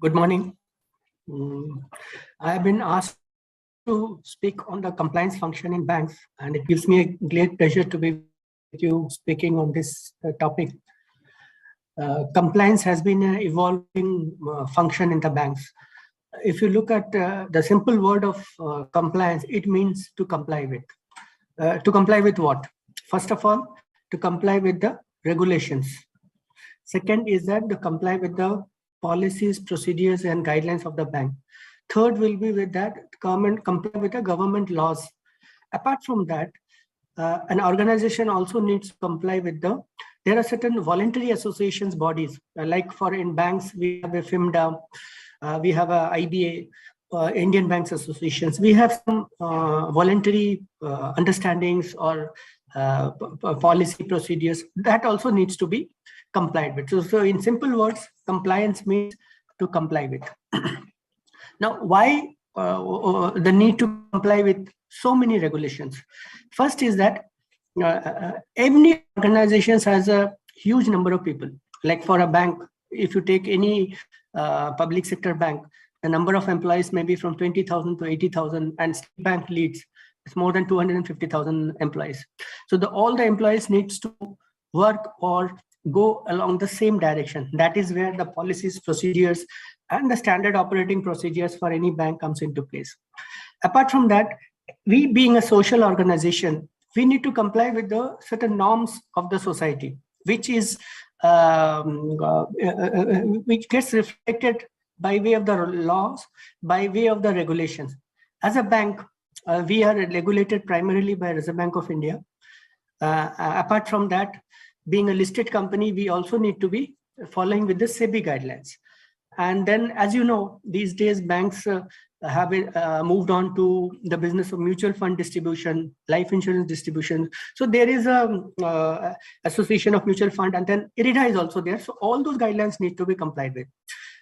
Good morning. I have been asked to speak on the compliance function in banks, and it gives me a great pleasure to be with you speaking on this topic. Compliance has been an evolving function in the banks. If you look at the simple word of compliance, it means to comply with. To comply with what? First of all, to comply with the regulations. Second is that to comply with the policies, procedures, and guidelines of the bank. Third will be with that government comply with the government laws. Apart from that, an organization also needs to comply with there are certain voluntary associations bodies, like for in banks, we have a FIMDA, we have a IBA, Indian Banks Associations. We have some voluntary understandings or policy procedures that also needs to be complied with. So in simple words, compliance means to comply with. Now, why the need to comply with so many regulations? First is that every organization has a huge number of people. Like for a bank, if you take any public sector bank, the number of employees may be from 20,000 to 80,000, and state bank leads, it's more than 250,000 employees. So all the employees needs to work or go along the same direction. That is where the policies, procedures, and the standard operating procedures for any bank comes into place. Apart from that, we being a social organization, we need to comply with the certain norms of the society, which is which gets reflected by way of the laws, by way of the regulations. As a bank, we are regulated primarily by Reserve Bank of India. Apart from that, being a listed company, we also need to be following with the SEBI guidelines. And then, as you know, these days banks have moved on to the business of mutual fund distribution, life insurance distribution. So there is a association of mutual fund, and then IRDA is also there. So all those guidelines need to be complied with.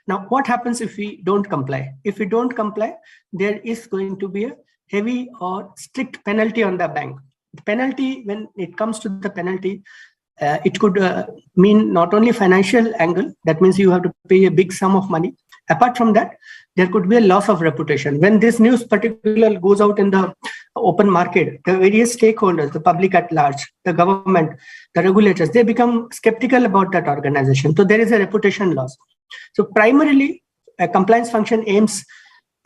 Now, what happens if we don't comply? If we don't comply, there is going to be a heavy or strict penalty on the bank. The penalty, when it comes to the penalty, it could mean not only financial angle, that means you have to pay a big sum of money. Apart from that, there could be a loss of reputation. When this news particularly goes out in the open market, the various stakeholders, the public at large, the government, the regulators, they become skeptical about that organization. So there is a reputation loss. So primarily, a compliance function aims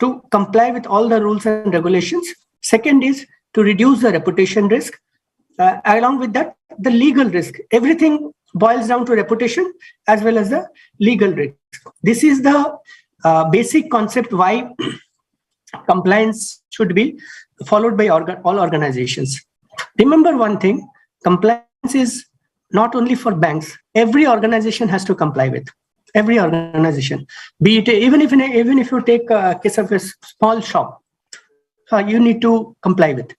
to comply with all the rules and regulations. Second is to reduce the reputation risk. Along with that, the legal risk. Everything boils down to reputation as well as the legal risk. This is the basic concept why compliance should be followed by all organizations. Remember one thing, compliance is not only for banks. Every organization has to comply with. Every organization, be it even if you take a case of a small shop, you need to comply with.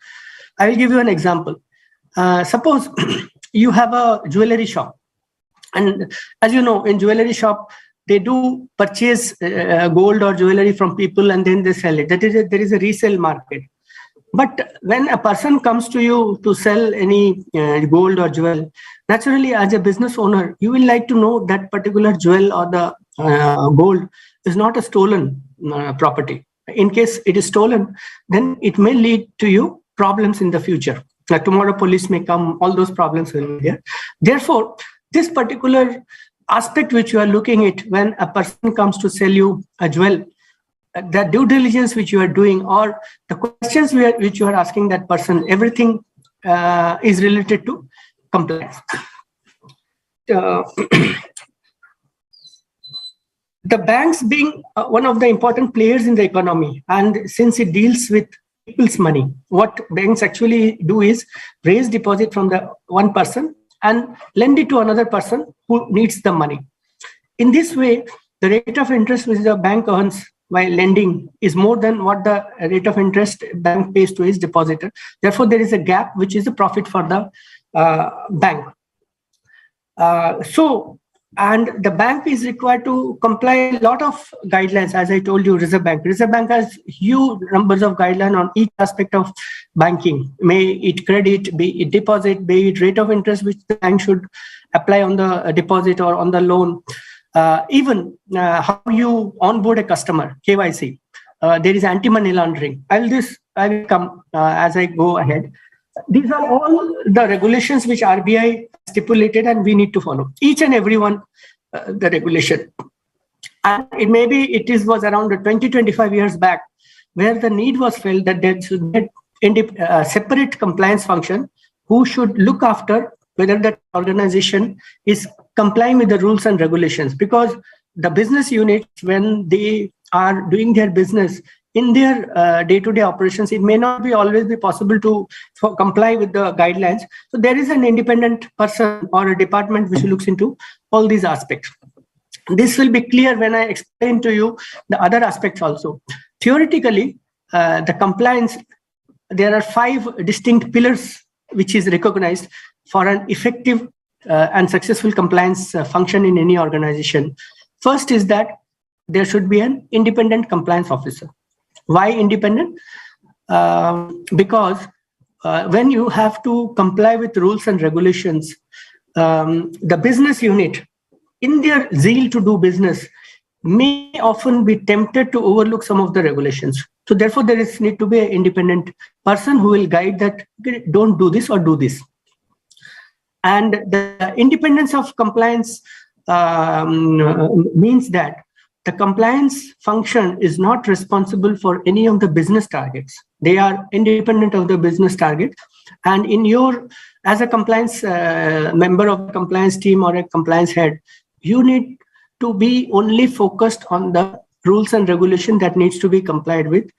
I will give you an example. Suppose you have a jewelry shop, and as you know, in jewelry shop, they do purchase gold or jewelry from people and then they sell it. There is a resale market. But when a person comes to you to sell any gold or jewel, naturally, as a business owner, you will like to know that particular jewel or the gold is not a stolen property. In case it is stolen, then it may lead to you problems in the future. Like tomorrow, police may come, all those problems will be there. Therefore, this particular aspect which you are looking at when a person comes to sell you a jewel, the due diligence which you are doing or the questions which you are asking that person, everything is related to compliance. The banks being one of the important players in the economy, and since it deals with people's money, what banks actually do is raise deposit from the one person and lend it to another person who needs the money. In this way, the rate of interest which the bank earns while lending is more than what the rate of interest bank pays to its depositor. Therefore, there is a gap which is a profit for the bank. And the bank is required to comply a lot of guidelines. As I told you, Reserve Bank has huge numbers of guidelines on each aspect of banking. May it credit, be it deposit, be it rate of interest which the bank should apply on the deposit or on the loan. Even how you onboard a customer, KYC. There is anti-money laundering. I will come as I go ahead. These are all the regulations which RBI stipulated and we need to follow. Each and every one, the regulation. And it was around 20-25 years back where the need was felt that there should be a separate compliance function who should look after whether that organization is complying with the rules and regulations, because the business units, when they are doing their business in their day-to-day operations, it may not always be possible to comply with the guidelines. So there is an independent person or a department which looks into all these aspects. This will be clear when I explain to you the other aspects also. Theoretically, the compliance, there are 5 distinct pillars which is recognized for an effective and successful compliance function in any organization. First is that there should be an independent compliance officer. Why independent? Because when you have to comply with rules and regulations, the business unit, in their zeal to do business, may often be tempted to overlook some of the regulations. So therefore, there is need to be an independent person who will guide that, don't do this or do this. And the independence of compliance means that the compliance function is not responsible for any of the business targets. They are independent of the business target. And as a compliance member of the compliance team or a compliance head, you need to be only focused on the rules and regulation that needs to be complied with.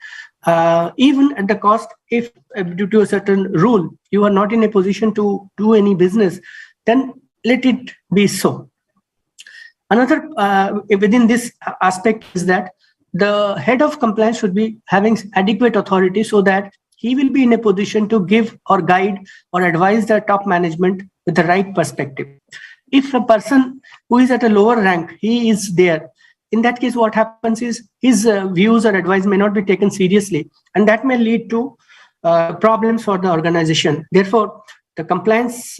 Even at the cost, if due to a certain rule, you are not in a position to do any business, then let it be so. Another within this aspect is that the head of compliance should be having adequate authority so that he will be in a position to give or guide or advise the top management with the right perspective. If a person who is at a lower rank, he is there, in that case, what happens is his views or advice may not be taken seriously, and that may lead to problems for the organization. Therefore, the compliance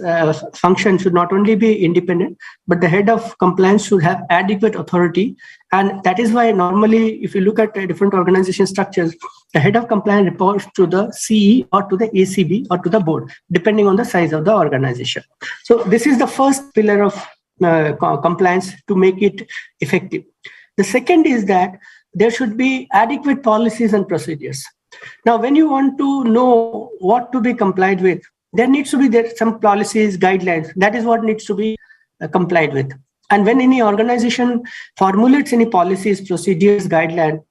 function should not only be independent, but the head of compliance should have adequate authority. And that is why normally, if you look at different organization structures, the head of compliance reports to the CE or to the ACB or to the board, depending on the size of the organization. So this is the first pillar of compliance to make it effective. The second is that there should be adequate policies and procedures. Now, when you want to know what to be complied with, there needs to be some policies, guidelines. That is what needs to be complied with. And when any organization formulates any policies, procedures, guidelines,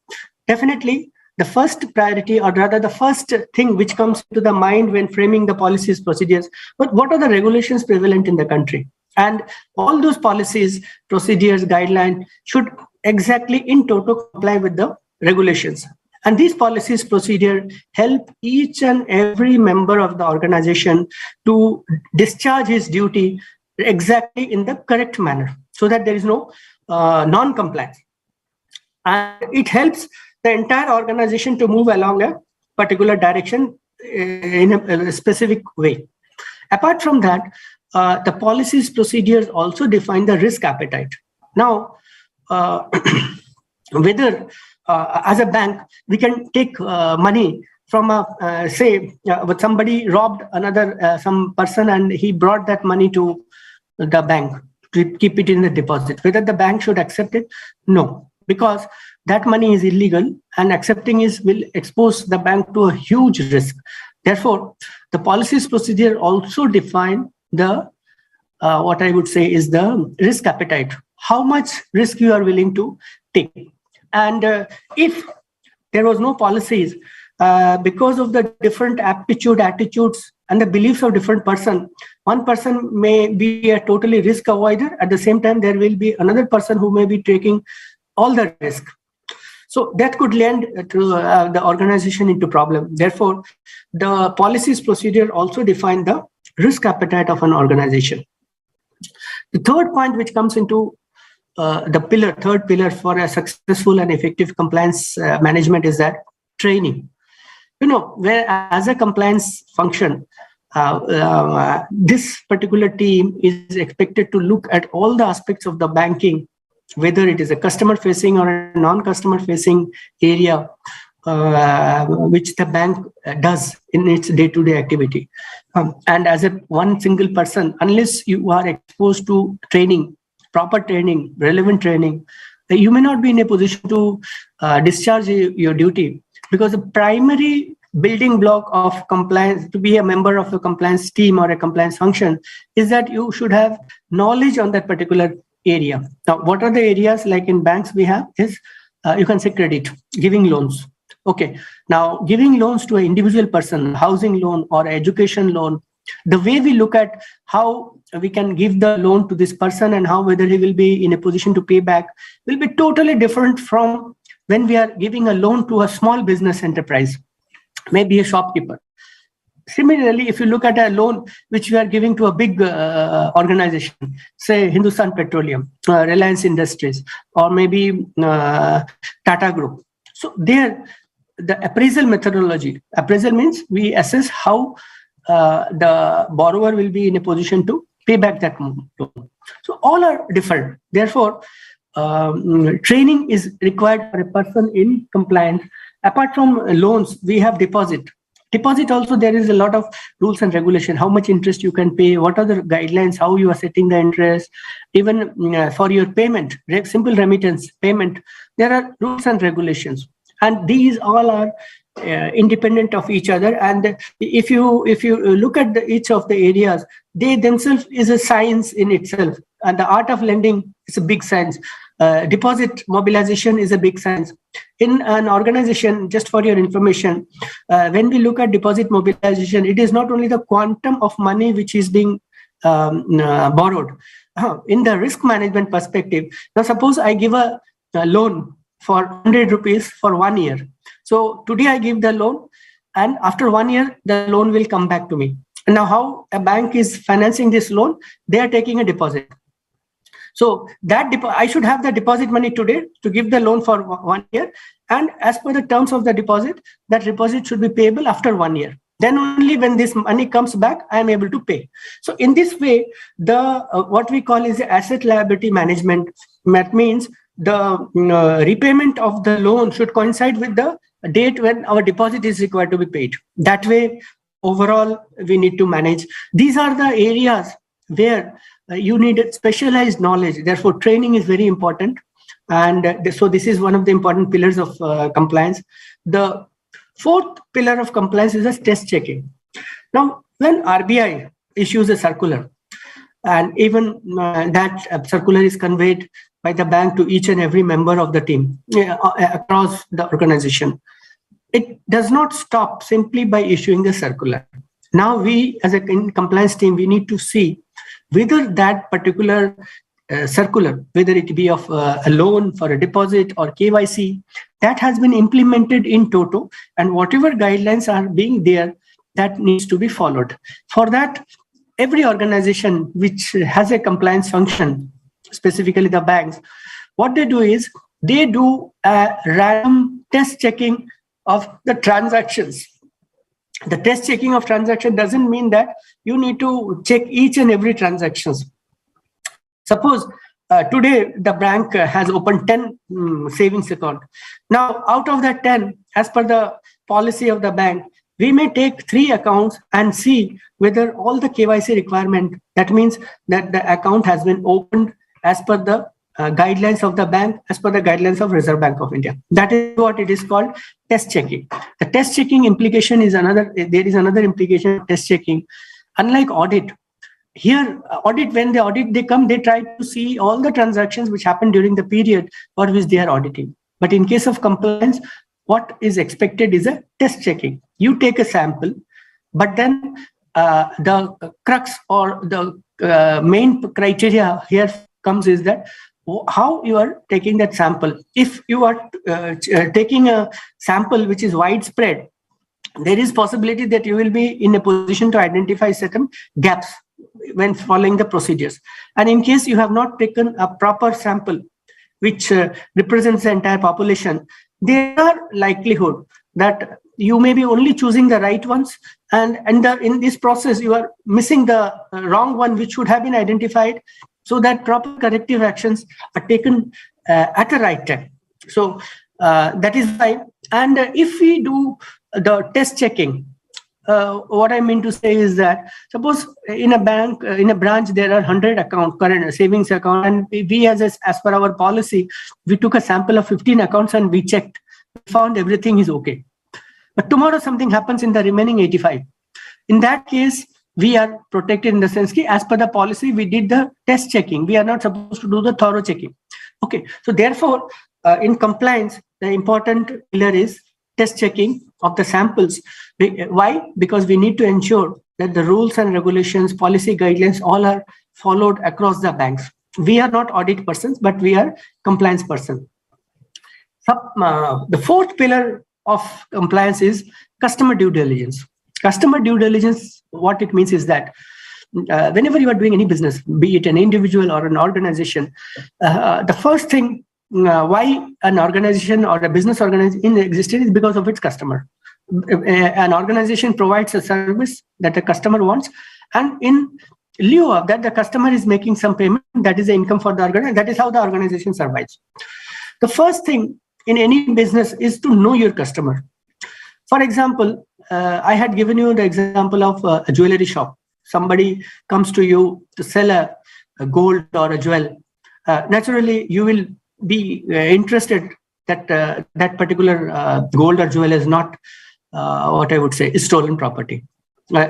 definitely the first priority, or rather the first thing which comes to the mind when framing the policies, procedures, but what are the regulations prevalent in the country? And all those policies, procedures, guidelines should exactly in total comply with the regulations. And these policies, procedure help each and every member of the organization to discharge his duty exactly in the correct manner, so that there is no non-compliance. And it helps the entire organization to move along a particular direction in a specific way. Apart from that, the policies, procedures also define the risk appetite. Now, whether as a bank, we can take money from but somebody robbed some person and he brought that money to the bank to keep it in the deposit. Whether the bank should accept it? No, because that money is illegal and accepting will expose the bank to a huge risk. Therefore, the policies procedure also define the what I would say is the risk appetite. How much risk you are willing to take. And if there was no policies, because of the different attitudes, and the beliefs of different person, one person may be a totally risk avoider. At the same time, there will be another person who may be taking all the risk. So that could land to the organization into problem. Therefore, the policies procedure also define the risk appetite of an organization. The third point which comes into the third pillar for a successful and effective compliance management is that training. Where as a compliance function, this particular team is expected to look at all the aspects of the banking whether it is a customer facing or a non-customer facing area, which the bank does in its day-to-day activity. And as a one single person, unless you are exposed to training, proper training, relevant training, you may not be in a position to discharge your duty, because the primary building block of compliance, to be a member of a compliance team or a compliance function, is that you should have knowledge on that particular area. Now, what are the areas? Like in banks we have is, you can say credit, giving loans. Okay, now giving loans to an individual person, housing loan or education loan, the way we look at how we can give the loan to this person and how whether he will be in a position to pay back will be totally different from when we are giving a loan to a small business enterprise, maybe a shopkeeper. Similarly, if you look at a loan which we are giving to a big organization, say Hindustan Petroleum, Reliance Industries, or maybe Tata Group. So there, the appraisal methodology, appraisal means we assess how the borrower will be in a position to pay back that loan. So all are different. Therefore, training is required for a person in compliance. Apart from loans, we have deposit. Deposit also, there is a lot of rules and regulation, how much interest you can pay, what are the guidelines, how you are setting the interest, even for your payment, simple remittance payment, there are rules and regulations. And these all are independent of each other. And if you look at each of the areas, they themselves is a science in itself. And the art of lending is a big science. Deposit mobilization is a big science. In an organization, just for your information, when we look at deposit mobilization, it is not only the quantum of money which is being borrowed. In the risk management perspective, now suppose I give a loan for 100 rupees for 1 year. So today I give the loan, and after 1 year, the loan will come back to me. And now how a bank is financing this loan, they are taking a deposit. So that I should have the deposit money today to give the loan for 1 year. And as per the terms of the deposit, that deposit should be payable after 1 year. Then only when this money comes back, I am able to pay. So in this way, the what we call is asset liability management. That means the repayment of the loan should coincide with the date when our deposit is required to be paid. That way, overall, we need to manage. These are the areas where you need specialized knowledge. Therefore, training is very important. And so this is one of the important pillars of compliance. The fourth pillar of compliance is a test checking. Now, when RBI issues a circular, and even that circular is conveyed by the bank to each and every member of the team across the organization, it does not stop simply by issuing the circular. Now we, as a compliance team, we need to see whether that particular circular, whether it be of a loan for a deposit or KYC, that has been implemented in toto, and whatever guidelines are being there, that needs to be followed. For that, every organization which has a compliance function, specifically the banks, what they do is they do a random test checking of the transactions. The test checking of transaction doesn't mean that you need to check each and every transactions. Suppose today the bank has opened 10 savings account. Now, out of that 10, as per the policy of the bank, we may take 3 accounts and see whether all the KYC requirement, that means that the account has been opened as per the guidelines of the bank, as per the guidelines of Reserve Bank of India. That is what it is called test checking. The test checking implication is another, there is another implication of test checking. Unlike audit, here audit, when they audit, they come, they try to see all the transactions which happened during the period for which they are auditing. But in case of compliance, what is expected is a test checking. You take a sample, but then the crux or the main criteria here comes is that how you are taking that sample. If you are taking a sample which is widespread, there is possibility that you will be in a position to identify certain gaps when following the procedures. And in case you have not taken a proper sample which represents the entire population, there are likelihood that you may be only choosing the right ones, and in this process you are missing the wrong one which should have been identified so that proper corrective actions are taken at the right time. So that is why, and if we do the test checking, what I mean to say is that suppose in a bank, in a branch, there are 100 account, current savings account, and we as per our policy, we took a sample of 15 accounts and we checked, we found everything is okay. But tomorrow something happens in the remaining 85. In that case, we are protected in the sense that as per the policy, we did the test checking. We are not supposed to do the thorough checking. Okay, so therefore, in compliance, the important pillar is test checking of the samples. Why? Because we need to ensure that the rules and regulations, policy guidelines, all are followed across the banks. We are not audit persons, but we are compliance person. The fourth pillar of compliance is customer due diligence. Customer due diligence, what it means is that whenever you are doing any business, be it an individual or an organization, the first thing why an organization or a business organization existed is because of its customer. An organization provides a service that the customer wants, and in lieu of that, the customer is making some payment. That is the income for the organization. That is how the organization survives. The first thing in any business is to know your customer. For example, I had given you the example of a jewelry shop. Somebody comes to you to sell a gold or a jewel. Naturally, you will be interested that that particular gold or jewel is not what I would say is stolen property.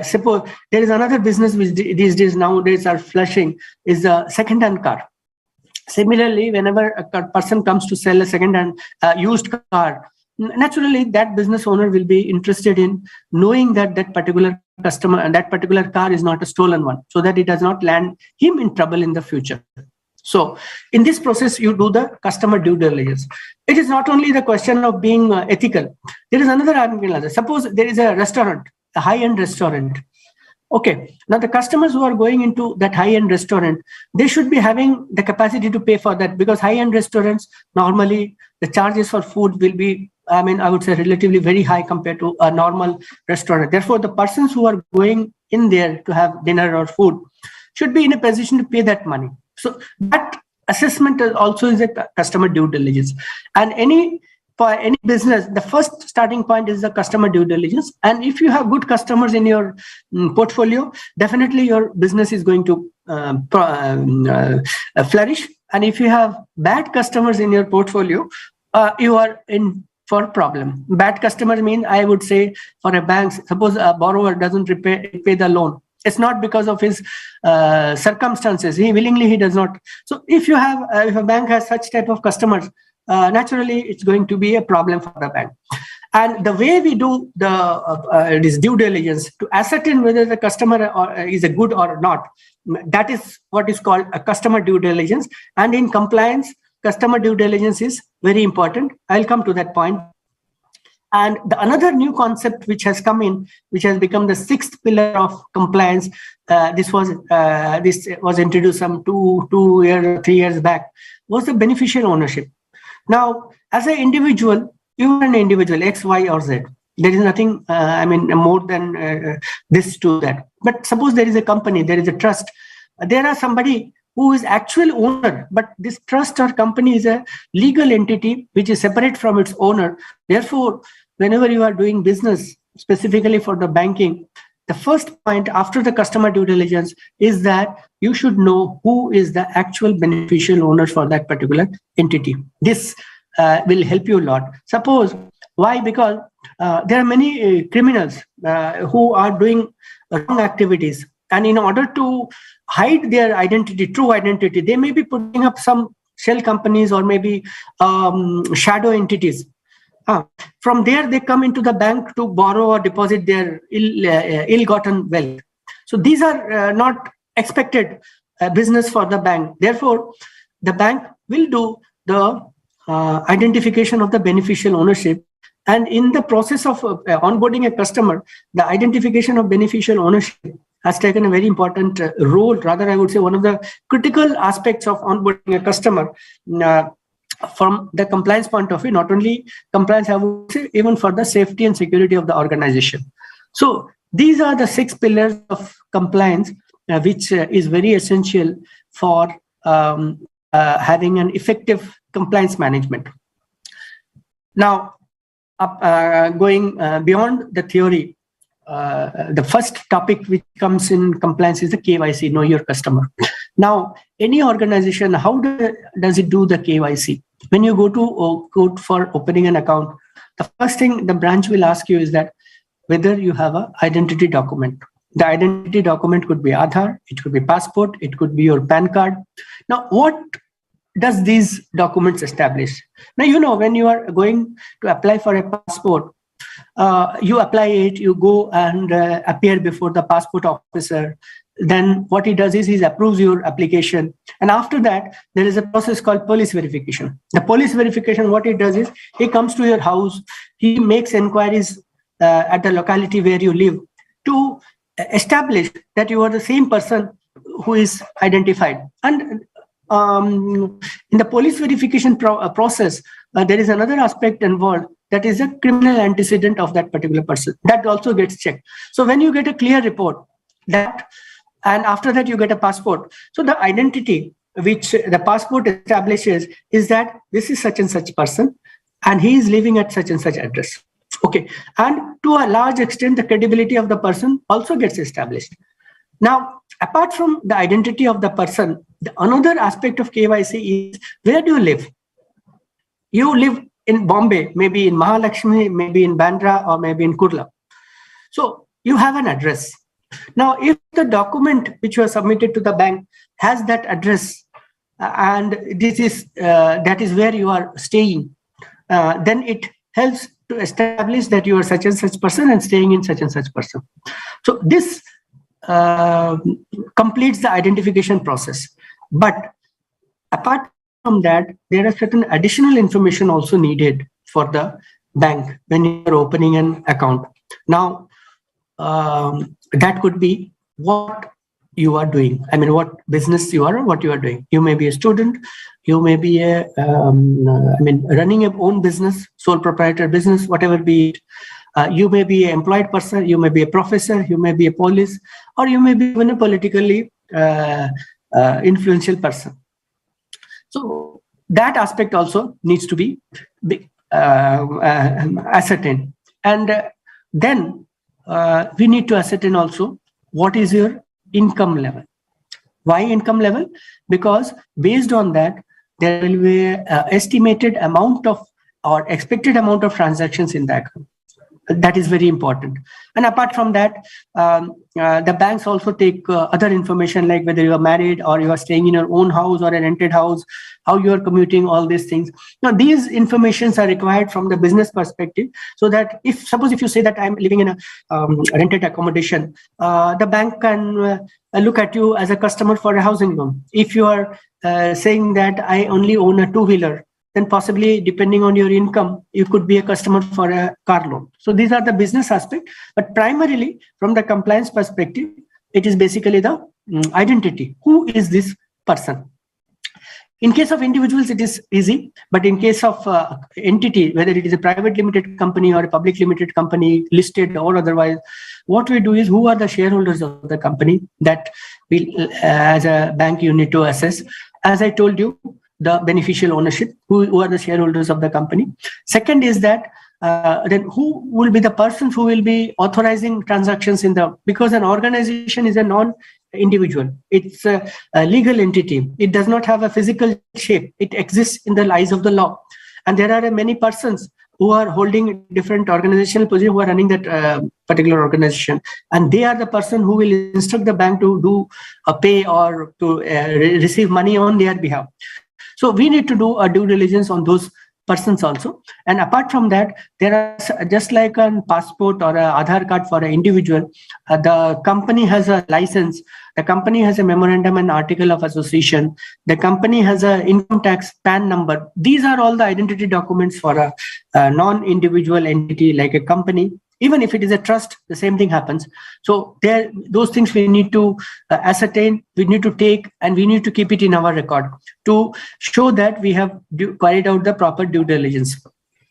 Suppose there is another business which these days nowadays are flushing is a second-hand car. Similarly, whenever a person comes to sell a second-hand used car, naturally that business owner will be interested in knowing that that particular customer and that particular car is not a stolen one, so that it does not land him in trouble in the future. So in this process, you do the customer due diligence. It is not only the question of being ethical. There is another angle. Suppose there is a restaurant, a high-end restaurant. Okay, now the customers who are going into that high-end restaurant, they should be having the capacity to pay for that, because high-end restaurants, normally the charges for food will be, I would say relatively very high compared to a normal restaurant. Therefore, the persons who are going in there to have dinner or food should be in a position to pay that money. So that assessment also is a customer due diligence. And for any business, the first starting point is the customer due diligence. And if you have good customers in your portfolio, definitely your business is going to flourish. And if you have bad customers in your portfolio, you are in for problem. Bad customers mean, I would say, for a bank, suppose a borrower doesn't pay the loan. It's not because of his circumstances. He willingly does not. So if you have, if a bank has such type of customers, naturally it's going to be a problem for the bank. And the way we do this due diligence to ascertain whether the customer is a good or not, that is what is called a customer due diligence. And in compliance, customer due diligence is very important. I'll come to that point. And another new concept which has come in, which has become the sixth pillar of compliance, this was introduced some 2 years, 3 years back, was the beneficial ownership. Now, as an individual, you are an individual, X, Y, or Z. There is nothing, more than this to that. But suppose there is a company, there is a trust, there are somebody who is actual owner, but this trust or company is a legal entity which is separate from its owner. Therefore, whenever you are doing business, specifically for the banking, the first point after the customer due diligence is that you should know who is the actual beneficial owner for that particular entity. This will help you a lot. Suppose, why? Because there are many criminals who are doing wrong activities. And in order to hide their identity, true identity, they may be putting up some shell companies or maybe shadow entities. From there, they come into the bank to borrow or deposit their ill-gotten wealth. So these are not expected business for the bank. Therefore, the bank will do the identification of the beneficial ownership. And in the process of onboarding a customer, the identification of beneficial ownership has taken a very important role. Rather, I would say one of the critical aspects of onboarding a customer from the compliance point of view, not only compliance, I would say, even for the safety and security of the organization. So these are the 6 pillars of compliance, which is very essential for having an effective compliance management. Now, going beyond the theory, the first topic which comes in compliance is the KYC, know your customer. Now, any organization, how does it do the KYC? When you go for opening an account, the first thing the branch will ask you is that whether you have an identity document. The identity document could be Aadhaar, it could be passport, it could be your PAN card. Now, what does these documents establish? Now, you know, when you are going to apply for a passport, you apply it, you go and appear before the passport officer. Then what he does is he approves your application. And after that, there is a process called police verification. The police verification, what he does is he comes to your house, he makes inquiries at the locality where you live to establish that you are the same person who is identified. And in the police verification process, there is another aspect involved, that is a criminal antecedent of that particular person. That also gets checked. So when you get a clear report, that, and after that you get a passport. So the identity which the passport establishes is that this is such and such person, and he is living at such and such address. Okay, and to a large extent, the credibility of the person also gets established. Now, apart from the identity of the person, another aspect of KYC is, where do you live? You live in Bombay, maybe in Mahalakshmi, maybe in Bandra, or maybe in Kurla. So you have an address. Now, if the document which you have submitted to the bank has that address, and this is that is where you are staying, then it helps to establish that you are such and such person and staying in such and such person. So this completes the identification process. But apart from that, there are certain additional information also needed for the bank when you are opening an account. Now, that could be what you are doing. I mean, what business you are or what you are doing. You may be a student, you may be running your own business, sole proprietor business, whatever be it. You may be an employed person, you may be a professor, you may be a police, or you may be even a politically influential person. So that aspect also needs to be ascertained. And then we need to ascertain also what is your income level. Why income level? Because based on that, there will be an estimated amount of or expected amount of transactions in the account. That is very important. And apart from that, the banks also take other information, like whether you are married or you are staying in your own house or a rented house, how you are commuting, all these things. Now, these informations are required from the business perspective, so that suppose if you say that I'm living in a rented accommodation, the bank can look at you as a customer for a housing loan. If you are saying that I only own a two-wheeler, then possibly, depending on your income, you could be a customer for a car loan. So these are the business aspect, but primarily from the compliance perspective, it is basically the identity. Who is this person? In case of individuals, it is easy, but in case of entity, whether it is a private limited company or a public limited company, listed or otherwise, what we do is, who are the shareholders of the company that we, as a bank, you need to assess. As I told you, the beneficial ownership, who are the shareholders of the company. Second is that then who will be the persons who will be authorizing transactions because an organization is a non-individual. It's a legal entity. It does not have a physical shape. It exists in the eyes of the law. And there are many persons who are holding different organizational positions, who are running that particular organization. And they are the person who will instruct the bank to do a pay or to receive money on their behalf. So we need to do a due diligence on those persons also. And apart from that, there are, just like a passport or an Aadhaar card for an individual, the company has a license, the company has a memorandum and article of association, the company has an income tax PAN number. These are all the identity documents for a non-individual entity like a company. Even if it is a trust, the same thing happens. So those things we need to ascertain, we need to take, and we need to keep it in our record to show that we have carried out the proper due diligence.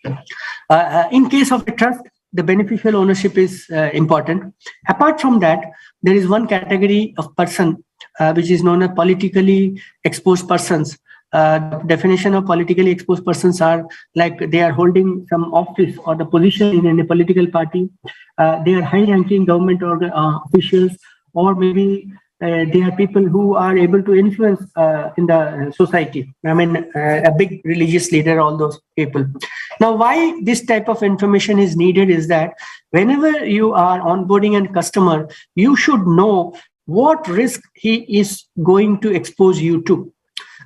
In case of a trust, the beneficial ownership is important. Apart from that, there is one category of person which is known as politically exposed persons. Definition of politically exposed persons are like they are holding some office or the position in a political party. They are high-ranking government officials, or maybe they are people who are able to influence in the society. I mean, a big religious leader, all those people. Now, why this type of information is needed is that whenever you are onboarding a customer, you should know what risk he is going to expose you to.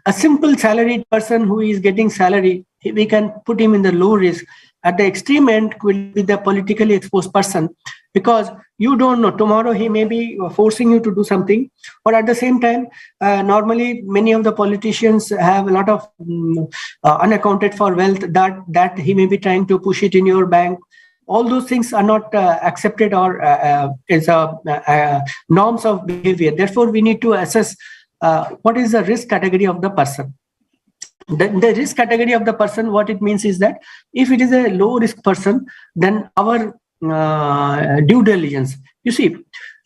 A simple salaried person who is getting salary, we can put him in the low risk. At the extreme end will be the politically exposed person, because you don't know, tomorrow he may be forcing you to do something, or at the same time, normally many of the politicians have a lot of unaccounted for wealth that he may be trying to push it in your bank. All those things are not accepted or is norms of behavior. Therefore, we need to assess what is the risk category of the person. The risk category of the person, what it means is that if it is a low risk person, then our due diligence, you see,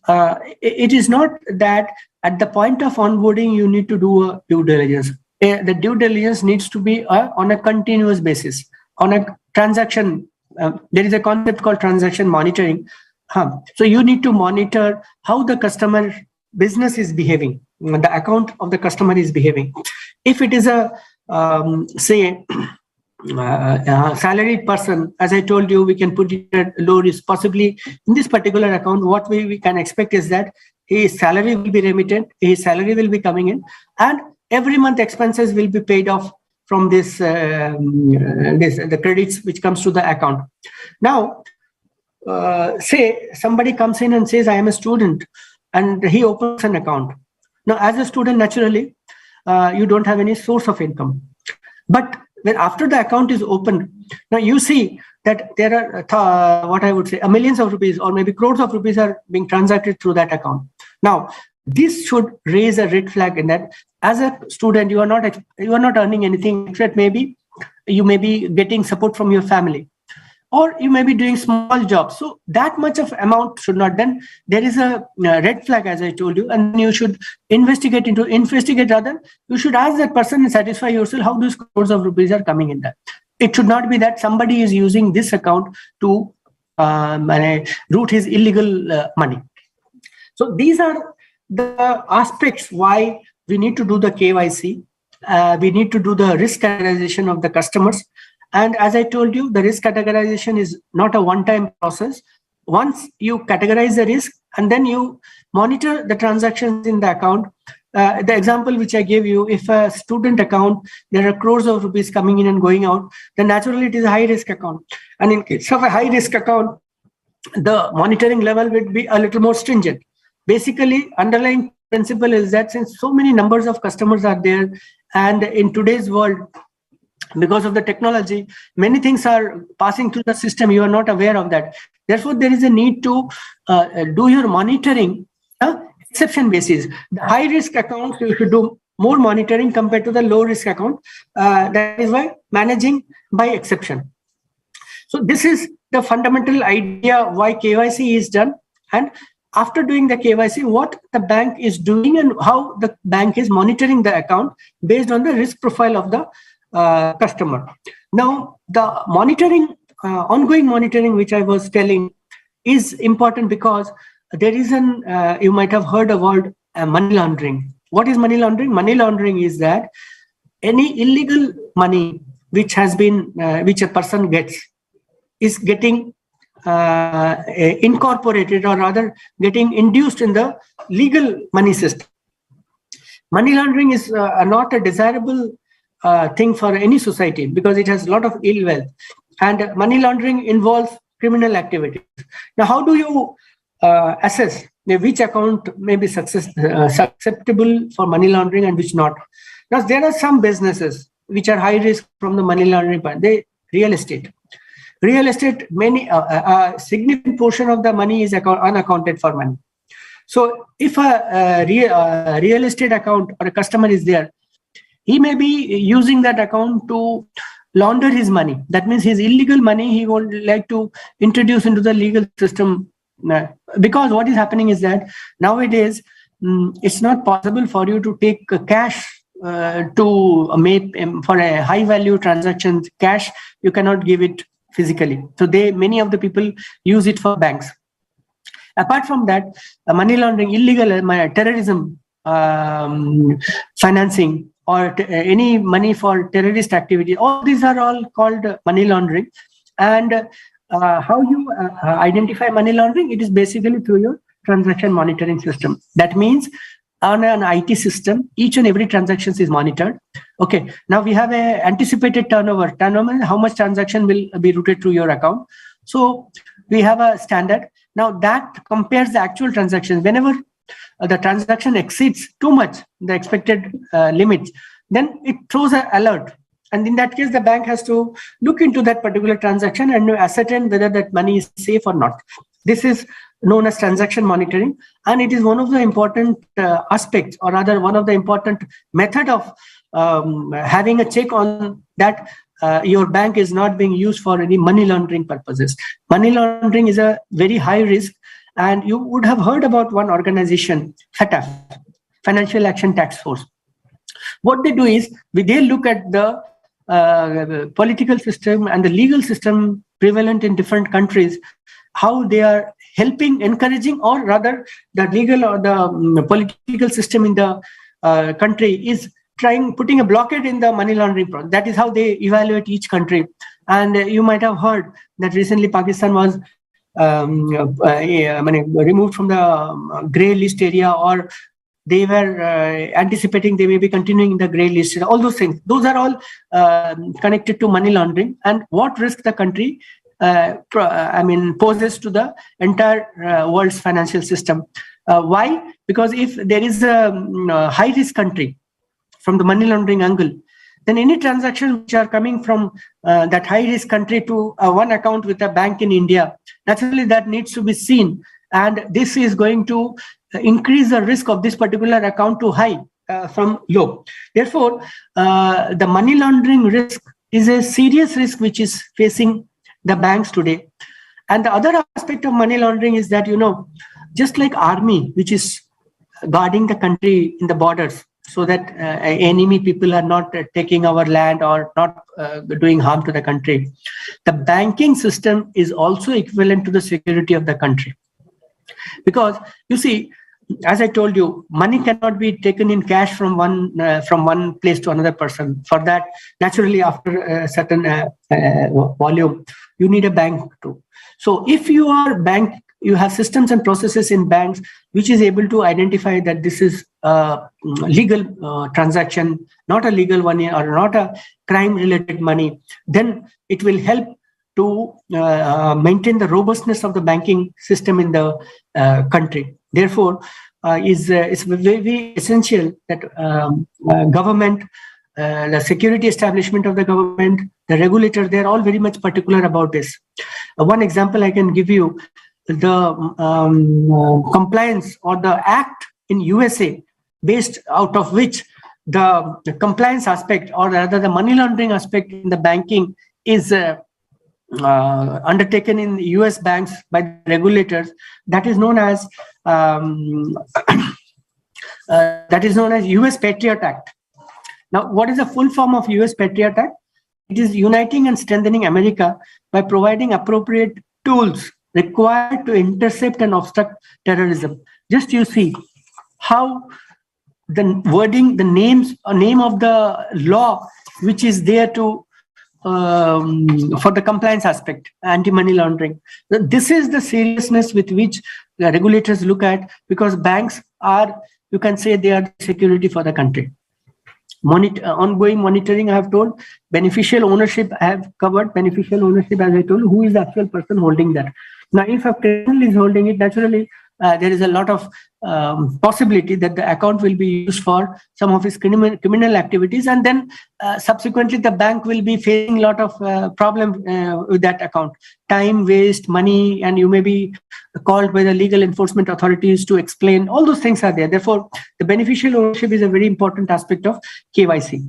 it is not that at the point of onboarding you need to do a due diligence. The due diligence needs to be on a continuous basis, on a transaction. There is a concept called transaction monitoring. So you need to monitor how the customer business is behaving, the account of the customer is behaving. If it is a say salaried person, as I told you, we can put it at low risk. Possibly in this particular account, what we can expect is that his salary will be remitted, his salary will be coming in, and every month expenses will be paid off from this, the credits which comes to the account. Now, say somebody comes in and says, I am a student, and he opens an account. Now, as a student, naturally, you don't have any source of income. But when after the account is opened, now you see that there are, what I would say, millions of rupees or maybe crores of rupees are being transacted through that account. Now, this should raise a red flag in that as a student, you are not earning anything, except maybe you may be getting support from your family, or you may be doing small jobs. So that much of amount should not, then there is a red flag, as I told you, and you should investigate rather, you should ask that person and satisfy yourself how these crores of rupees are coming in that. It should not be that somebody is using this account to route his illegal money. So these are the aspects why we need to do the KYC. We need to do the risk categorization of the customers. And as I told you, the risk categorization is not a one-time process. Once you categorize the risk and then you monitor the transactions in the account, the example which I gave you, if a student account, there are crores of rupees coming in and going out, then naturally it is a high-risk account. And in case of a high-risk account, the monitoring level will be a little more stringent. Basically, underlying principle is that since so many numbers of customers are there, and in today's world, because of the technology, many things are passing through the system, you are not aware of that. Therefore, there is a need to do your monitoring exception basis. The high risk accounts, you should do more monitoring compared to the low risk account. That is why managing by exception. So this is the fundamental idea why KYC is done. And after doing the KYC, what the bank is doing and how the bank is monitoring the account based on the risk profile of the customer. Now, the monitoring, ongoing monitoring, which I was telling, is important because there is an, you might have heard a word, money laundering. What is money laundering? Money laundering is that any illegal money which has been, which a person gets, is getting incorporated, or rather getting induced in the legal money system. Money laundering is not a desirable thing for any society because it has a lot of ill wealth, and money laundering involves criminal activities. Now, how do you assess which account may be susceptible for money laundering and which not? Now, there are some businesses which are high risk from the money laundering part. Real estate, many significant portion of the money is unaccounted for money. So if a real estate account or a customer is there, he may be using that account to launder his money. That means his illegal money he would like to introduce into the legal system. Because what is happening is that nowadays it's not possible for you to take cash to make for a high value transaction. Cash, you cannot give it physically. So many of the people use it for banks. Apart from that, money laundering, illegal terrorism financing, or any money for terrorist activity, all these are all called money laundering. And how you identify money laundering? It is basically through your transaction monitoring system. That means on an IT system, each and every transaction is monitored. Okay, now we have a anticipated turnover. Turnover, how much transaction will be routed through your account. So we have a standard. Now that compares the actual transactions. Whenever the transaction exceeds too much the expected limits, then it throws an alert. And in that case, the bank has to look into that particular transaction and ascertain whether that money is safe or not. This is known as transaction monitoring, and it is one of the important aspects, or rather one of the important method of having a check on that your bank is not being used for any money laundering purposes. Money laundering is a very high risk, and you would have heard about one organization, FATF, Financial Action Task Force. What they do is they look at the political system and the legal system prevalent in different countries, how they are helping, encouraging, or rather the legal or the political system in the country is putting a blockade in the money laundering process. That is how they evaluate each country. And you might have heard that recently Pakistan was removed from the grey list area, or they were anticipating they may be continuing in the grey list. All those things, those are all connected to money laundering and what risk the country poses to the entire world's financial system. Why? Because if there is a high risk country from the money laundering angle, then any transactions which are coming from that high risk country to one account with a bank in India, naturally that needs to be seen, and this is going to increase the risk of this particular account to high from low. Therefore, the money laundering risk is a serious risk which is facing the banks today. And the other aspect of money laundering is that, just like army, which is guarding the country in the borders, so that enemy people are not taking our land or not doing harm to the country, the banking system is also equivalent to the security of the country. Because you see, as I told you, money cannot be taken in cash from one place to another person. For that, naturally, after a certain volume, you need a bank too. So if you are bank, you have systems and processes in banks which is able to identify that this is a legal transaction, not a legal one, or not a crime-related money, then it will help to maintain the robustness of the banking system in the country. Therefore, it's very essential that government, the security establishment of the government, the regulator, they're all very much particular about this. One example I can give you, the compliance or the act in USA, based out of which the compliance aspect, or rather the money laundering aspect in the banking is undertaken in US banks by the regulators, that is known as US Patriot Act. Now, what is the full form of US Patriot Act? It is uniting and strengthening America by providing appropriate tools required to intercept and obstruct terrorism. Just you see how the wording, the name of the law which is there to for the compliance aspect, anti-money laundering. This is the seriousness with which the regulators look at, because banks are, you can say, they are the security for the country. Ongoing monitoring, I have told. Beneficial ownership, I have covered. Beneficial ownership, as I told, who is the actual person holding that. Now, if a criminal is holding it, naturally, there is a lot of possibility that the account will be used for some of his criminal activities, and then subsequently the bank will be facing a lot of problem with that account. Time waste, money, and you may be called by the legal enforcement authorities to explain. All those things are there. Therefore, the beneficial ownership is a very important aspect of KYC.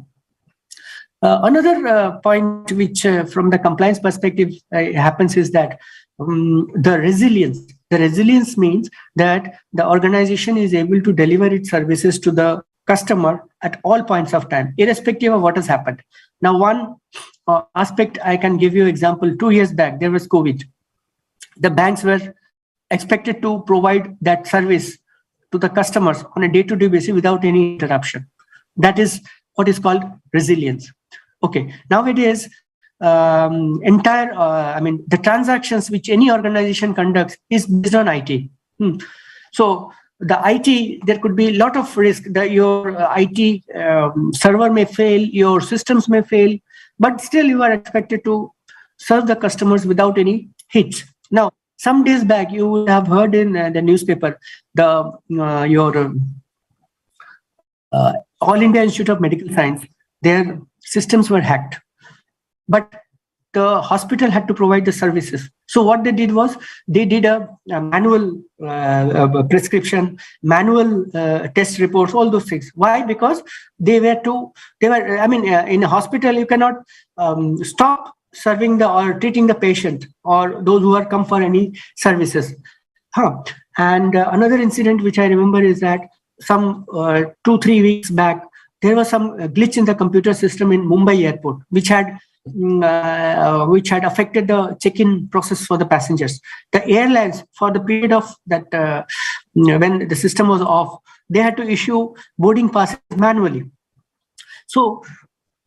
Another point which from the compliance perspective happens is that the resilience. The resilience means that the organization is able to deliver its services to the customer at all points of time, irrespective of what has happened. Now, one aspect I can give you example. 2 years back, there was COVID. The banks were expected to provide that service to the customers on a day-to-day basis without any interruption. That is what is called resilience. Okay, nowadays, the transactions which any organization conducts is based on IT. So the IT, there could be a lot of risk that your IT server may fail, your systems may fail, but still you are expected to serve the customers without any hits. Now, some days back, you would have heard in the newspaper, your All India Institute of Medical Science, their systems were hacked. But the hospital had to provide the services. So what they did was they did a manual prescription, manual test reports, all those things. Why? Because in a hospital, you cannot stop serving or treating the patient or those who are come for any services. And another incident which I remember is that some 2-3 weeks back, there was some glitch in the computer system in Mumbai airport, which had affected the check-in process for the passengers. The airlines, for the period of that when the system was off, they had to issue boarding passes manually. So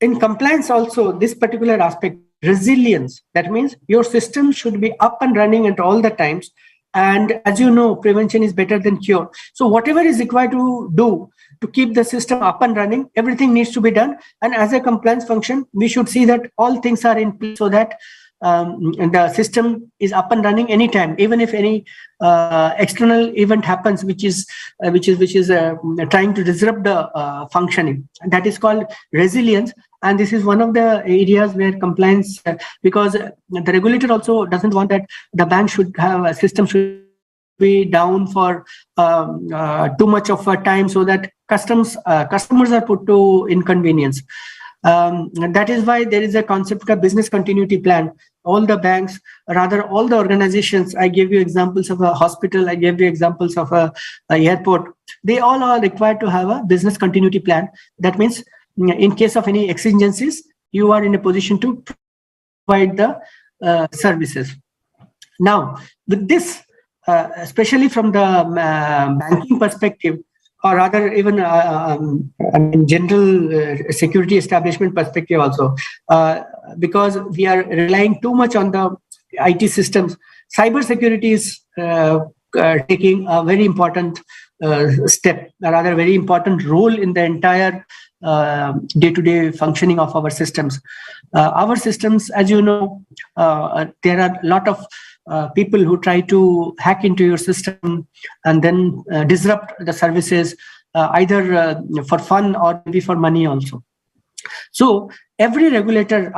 in compliance also, this particular aspect, resilience, that means your system should be up and running at all the times. And as you know, prevention is better than cure. So whatever is required to do to keep the system up and running, everything needs to be done. And as a compliance function, we should see that all things are in place so that the system is up and running anytime, even if any external event happens, which is trying to disrupt the functioning. That is called resilience. And this is one of the areas where compliance, because the regulator also doesn't want that the bank should have a system should be down for too much of a time, so that customers are put to inconvenience. That is why there is a concept of business continuity plan. All the banks, rather all the organizations, I gave you examples of a hospital, I gave you examples of a airport. They all are required to have a business continuity plan. That means in case of any exigencies, you are in a position to provide the services. Now, with this, especially from the banking perspective, or rather even in general security establishment perspective also, because we are relying too much on the IT systems, cyber security is taking a very important step, or rather very important role in the entire day-to-day functioning of our systems. Our systems, as you know, there are a lot of people who try to hack into your system and then disrupt the services, either for fun or maybe for money also. So every regulator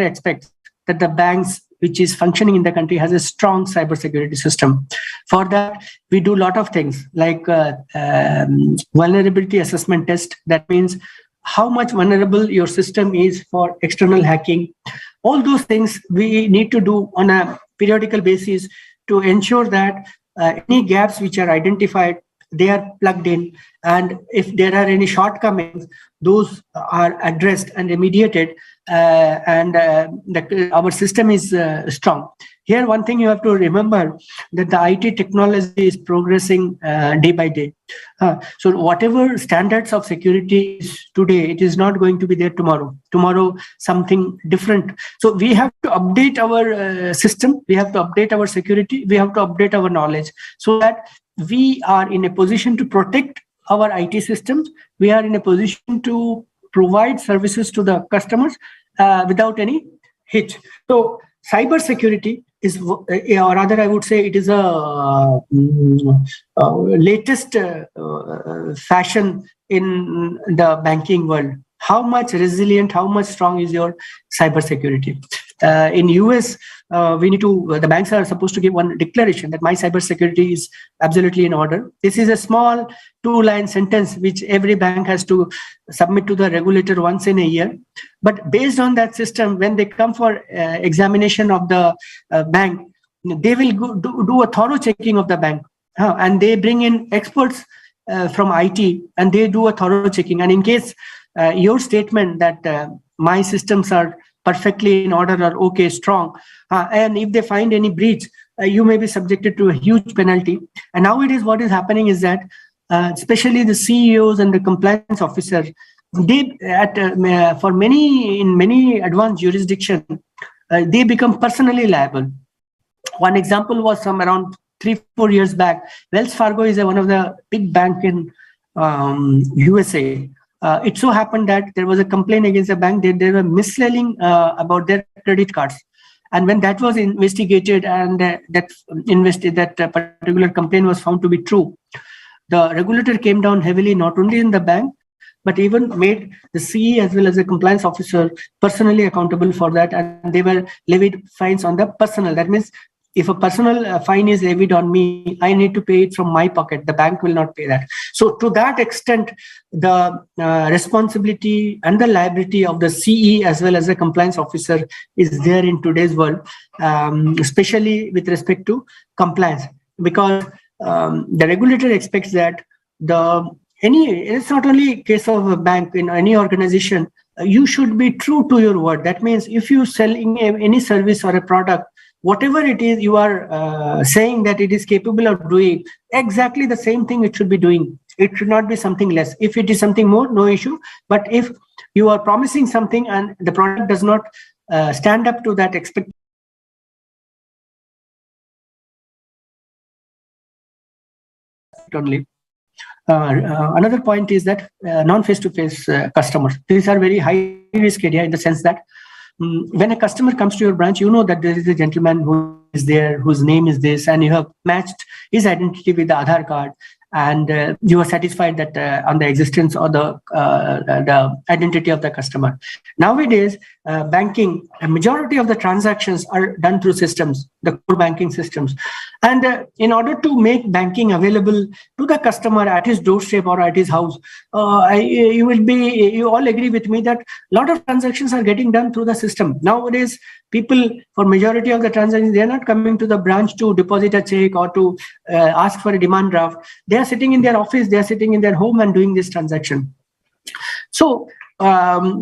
expects that the banks which is functioning in the country has a strong cybersecurity system. For that, we do a lot of things like vulnerability assessment test. That means how much vulnerable your system is for external hacking. All those things we need to do on a periodical basis to ensure that any gaps which are identified, they are plugged in, and if there are any shortcomings, those are addressed and remediated, and our system is strong. Here, one thing you have to remember, that the IT technology is progressing day by day. So whatever standards of security is today, it is not going to be there tomorrow. Tomorrow, something different. So we have to update our system, we have to update our security, we have to update our knowledge, so that we are in a position to protect our IT systems. We are in a position to provide services to the customers without any hitch. So cyber security is, or rather I would say, it is a latest fashion in the banking world. How much resilient, how much strong is your cyber security? In US, the banks are supposed to give one declaration that my cyber security is absolutely in order. This is a small 2-line sentence which every bank has to submit to the regulator once in a year. But based on that system, when they come for examination of the bank, they will do a thorough checking of the bank, and they bring in experts from IT, and they do a thorough checking. And in case your statement that my systems are perfectly in order or okay, strong, and if they find any breach, you may be subjected to a huge penalty. And nowadays what is happening is that especially the CEOs and the compliance officers, they for many advanced jurisdiction, they become personally liable. One example was from around 3-4 years back. Wells Fargo is one of the big bank in USA. It so happened that there was a complaint against the bank that they were misselling about their credit cards. And when that was investigated and that particular complaint was found to be true, the regulator came down heavily, not only in the bank, but even made the CE as well as the compliance officer personally accountable for that. And they were levied fines on the personal. That means if a personal fine is levied on me, I need to pay it from my pocket. The bank will not pay that. So to that extent, the responsibility and the liability of the CE as well as the compliance officer is there in today's world, especially with respect to compliance, because the regulator expects that it's not only a case of a bank, in any organization, you should be true to your word. That means if you're selling any service or a product, whatever it is you are saying that it is capable of doing, exactly the same thing it should be doing. It should not be something less. If it is something more, no issue. But if you are promising something and the product does not stand up to that expectation, only. Another point is that non-face-to-face customers. These are very high risk area in the sense that when a customer comes to your branch, you know that there is a gentleman who is there, whose name is this, and you have matched his identity with the Aadhaar card, and you are satisfied that on the existence or the identity of the customer. Nowadays, banking, a majority of the transactions are done through systems, the core banking systems. And in order to make banking available to the customer at his doorstep or at his house, you all agree with me that a lot of transactions are getting done through the system. Nowadays, people, for majority of the transactions, they are not coming to the branch to deposit a check or to ask for a demand draft. They are sitting in their office, they are sitting in their home and doing this transaction. So in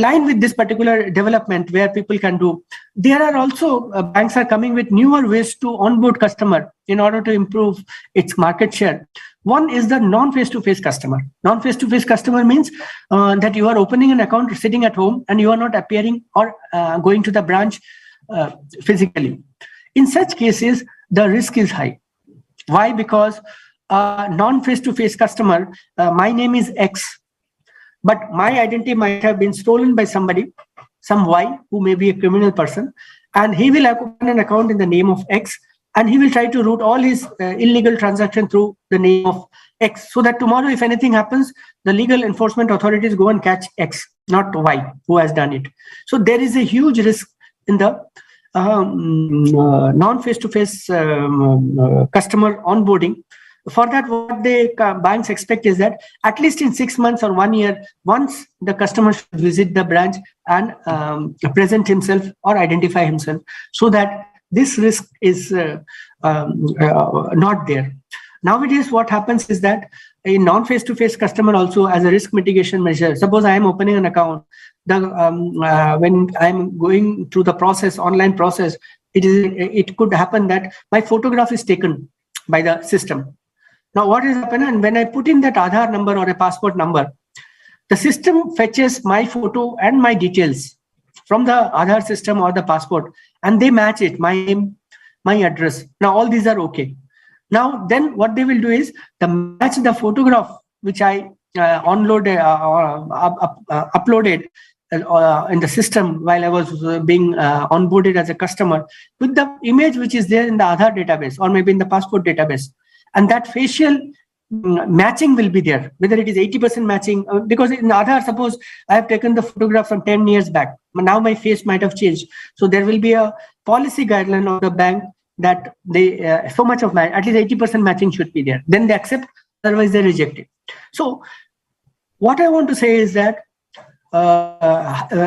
line with this particular development where people can do, there are also banks are coming with newer ways to onboard customer in order to improve its market share. One is the non-face-to-face customer. Non-face-to-face customer means that you are opening an account sitting at home and you are not appearing or going to the branch physically. In such cases, the risk is high. Why? Because non-face-to-face customer, my name is X, but my identity might have been stolen by somebody, some Y, who may be a criminal person, and he will open an account in the name of X, and he will try to route all his illegal transaction through the name of X, so that tomorrow, if anything happens, the legal enforcement authorities go and catch X, not Y, who has done it. So there is a huge risk in the non-face-to-face customer onboarding. For that, what the banks expect is that at least in 6 months or 1 year, once the customer should visit the branch and present himself or identify himself, so that this risk is not there. Nowadays, what happens is that in non-face-to-face customer also, as a risk mitigation measure, suppose I am opening an account, when I'm going through the process, online process, it could happen that my photograph is taken by the system. Now, what is happening? And when I put in that Aadhaar number or a passport number, the system fetches my photo and my details from the Aadhaar system or the passport, and they match it, my name, my address. Now, all these are okay. Now, then what they will do is to match the photograph which I uploaded in the system while I was being onboarded as a customer with the image which is there in the Aadhaar database or maybe in the passport database. And that facial matching will be there, whether it is 80% matching, because in Aadhaar, suppose I have taken the photograph from 10 years back, but now my face might have changed. So there will be a policy guideline of the bank that they so much of match, at least 80% matching should be there. Then they accept, otherwise they reject it. So what I want to say is that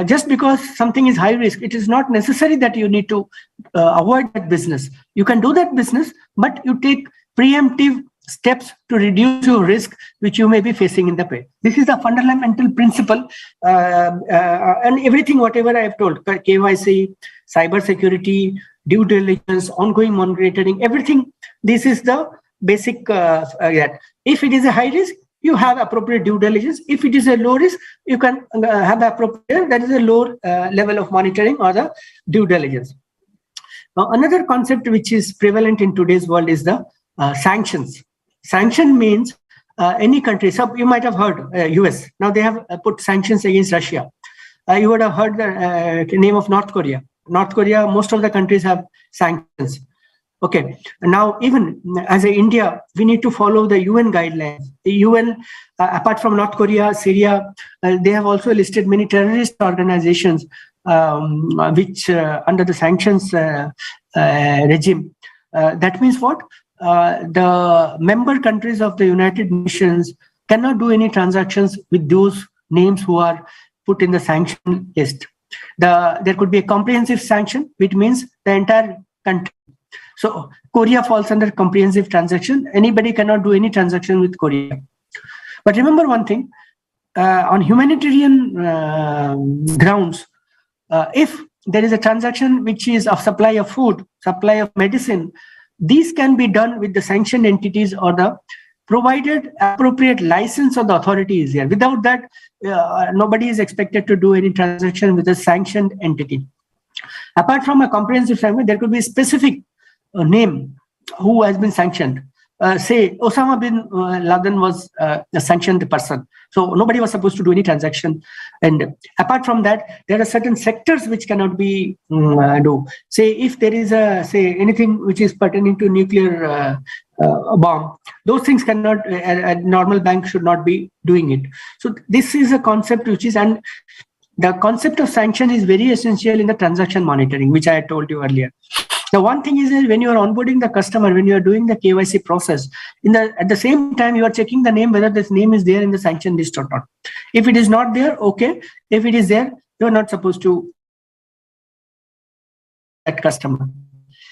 just because something is high risk, it is not necessary that you need to avoid that business. You can do that business, but you take preemptive steps to reduce your risk which you may be facing in the pay. This is the fundamental principle, and everything whatever I have told, KYC, cyber security, due diligence, ongoing monitoring, everything. This is the basic. If it is a high risk, you have appropriate due diligence. If it is a low risk, you can have appropriate, that is a low level of monitoring or the due diligence. Now, another concept which is prevalent in today's world is the sanctions. Sanction means any country. So you might have heard US. Now they have put sanctions against Russia. You would have heard the name of North Korea. North Korea, most of the countries have sanctions. Okay. Now, even as a India, we need to follow the UN guidelines. The UN, apart from North Korea, Syria, they have also listed many terrorist organizations which under the sanctions regime. That means what? The member countries of the United Nations cannot do any transactions with those names who are put in the sanction list. There could be a comprehensive sanction, which means the entire country. So Korea falls under comprehensive transaction. Anybody cannot do any transaction with Korea. But remember one thing, on humanitarian grounds, if there is a transaction which is of supply of food, supply of medicine, these can be done with the sanctioned entities or the provided appropriate license of the authority is there. Without that, nobody is expected to do any transaction with a sanctioned entity. Apart from a comprehensive sanction, there could be a specific name who has been sanctioned. Say Osama bin Laden was a sanctioned person. So nobody was supposed to do any transaction. And apart from that, there are certain sectors which cannot be do. Say if there is anything which is pertaining to nuclear bomb, those things cannot, a normal bank should not be doing it. So this is a concept which is, and the concept of sanction is very essential in the transaction monitoring, which I had told you earlier. The one thing is that when you are onboarding the customer, when you are doing the KYC process, at the same time you are checking the name, whether this name is there in the sanction list or not. If it is not there, okay. If it is there, you are not supposed to that customer.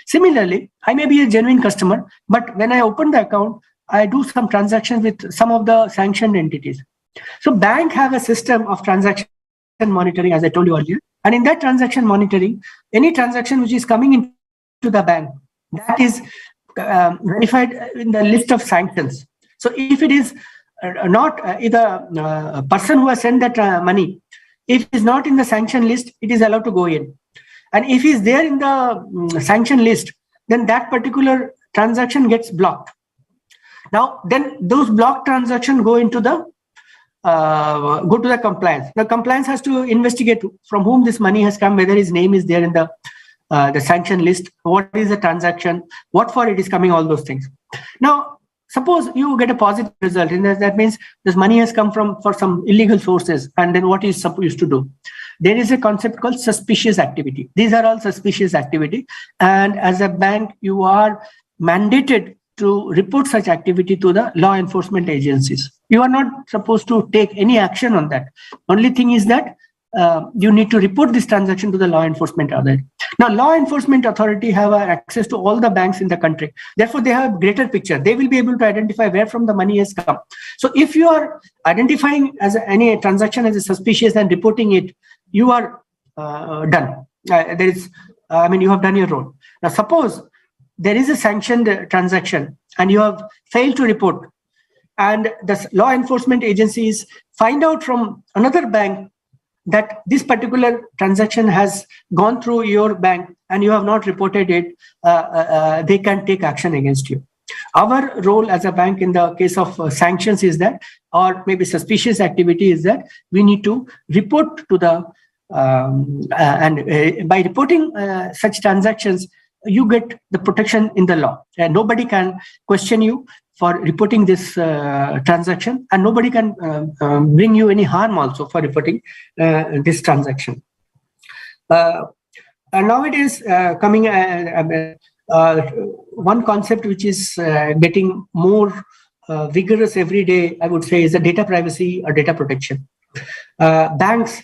Similarly, I may be a genuine customer, but when I open the account, I do some transactions with some of the sanctioned entities. So bank have a system of transaction monitoring, as I told you earlier. And in that transaction monitoring, any transaction which is coming into the bank, that is verified in the list of sanctions. So if it is not either person who has sent that money, if it is not in the sanction list, it is allowed to go in. And if he is there in the sanction list, then that particular transaction gets blocked. Now, then those blocked transactions go into the go to the compliance. The compliance has to investigate from whom this money has come, whether his name is there in the sanction list, what is the transaction, what for it is coming, all those things. Now, suppose you get a positive result, and that means this money has come for some illegal sources, and then what is supposed to do? There is a concept called suspicious activity. These are all suspicious activity, and as a bank, you are mandated to report such activity to the law enforcement agencies. You are not supposed to take any action on that. Only thing is that you need to report this transaction to the law enforcement authority. Now, law enforcement authority have access to all the banks in the country. Therefore, they have greater picture. They will be able to identify where from the money has come. So if you are identifying as any transaction as a suspicious and reporting it, you are done. You have done your role. Now, suppose there is a sanctioned transaction and you have failed to report, and the law enforcement agencies find out from another bank that this particular transaction has gone through your bank and you have not reported it, they can take action against you. Our role as a bank in the case of sanctions is that, or maybe suspicious activity, is that we need to report to the, by reporting such transactions, you get the protection in the law. And nobody can question you for reporting this transaction, and nobody can bring you any harm also for reporting this transaction. And now it is coming one concept which is getting more vigorous every day, I would say, is the data privacy or data protection. Banks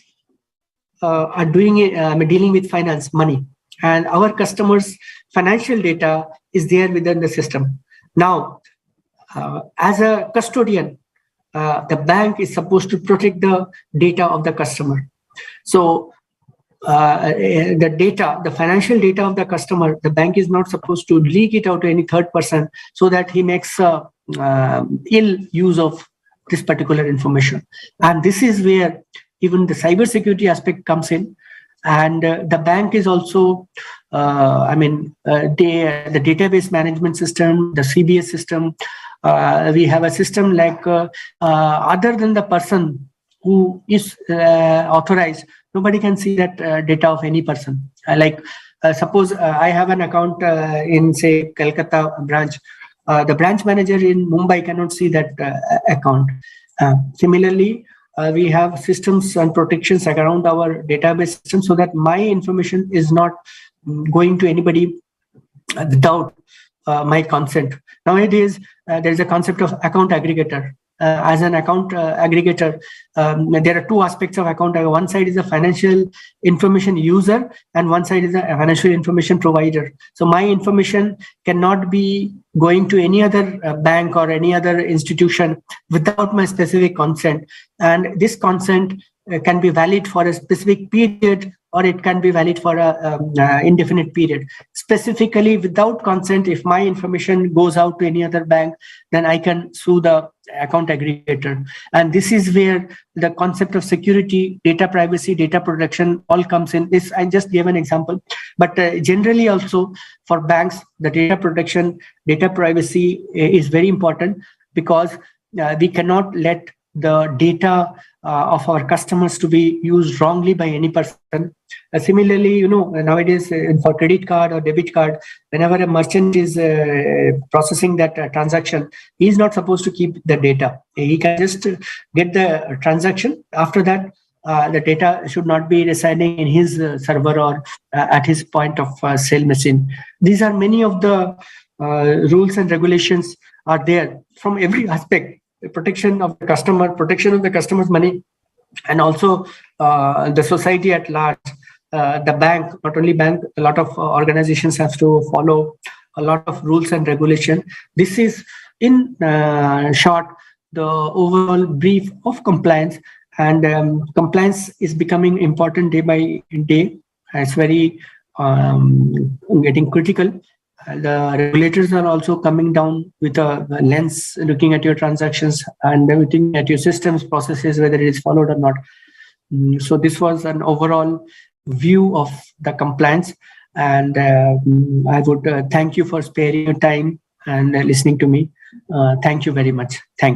are doing it, dealing with finance, money, and our customers' financial data is there within the system. Now, as a custodian, the bank is supposed to protect the data of the customer. So the data, the financial data of the customer, the bank is not supposed to leak it out to any third person so that he makes ill use of this particular information. And this is where even the cybersecurity aspect comes in. And the bank is also, the database management system, the CBS system. We have a system like other than the person who is authorized, nobody can see that data of any person. Suppose I have an account in, say, Calcutta branch. The branch manager in Mumbai cannot see that account. Similarly, we have systems and protections around our database system so that my information is not going to anybody without my consent. Nowadays, there is a concept of account aggregator. As an account aggregator, there are two aspects of account. One side is a financial information user, and one side is a financial information provider. So my information cannot be going to any other bank or any other institution without my specific consent. And this consent can be valid for a specific period, or it can be valid for a indefinite period. Specifically, without consent, if my information goes out to any other bank, then I can sue the account aggregator. And this is where the concept of security, data privacy, data protection all comes in. This I just gave an example, but generally also for banks, the data protection, data privacy is very important, because we cannot let the data of our customers to be used wrongly by any person. Similarly, nowadays for credit card or debit card, whenever a merchant is processing that transaction, he is not supposed to keep the data. He can just get the transaction. After that, the data should not be residing in his server or at his point of sale machine. These are many of the rules and regulations are there from every aspect. Protection of the customer, protection of the customer's money, and also the society at large. The bank, not only bank, a lot of organizations have to follow a lot of rules and regulation. This is, in short, the overall brief of compliance. And compliance is becoming important day by day. It's very getting critical. The regulators are also coming down with a lens, looking at your transactions and looking at your systems, processes, whether it is followed or not. So this was an overall view of the compliance. And I would thank you for sparing your time and listening to me. Thank you very much. Thank you.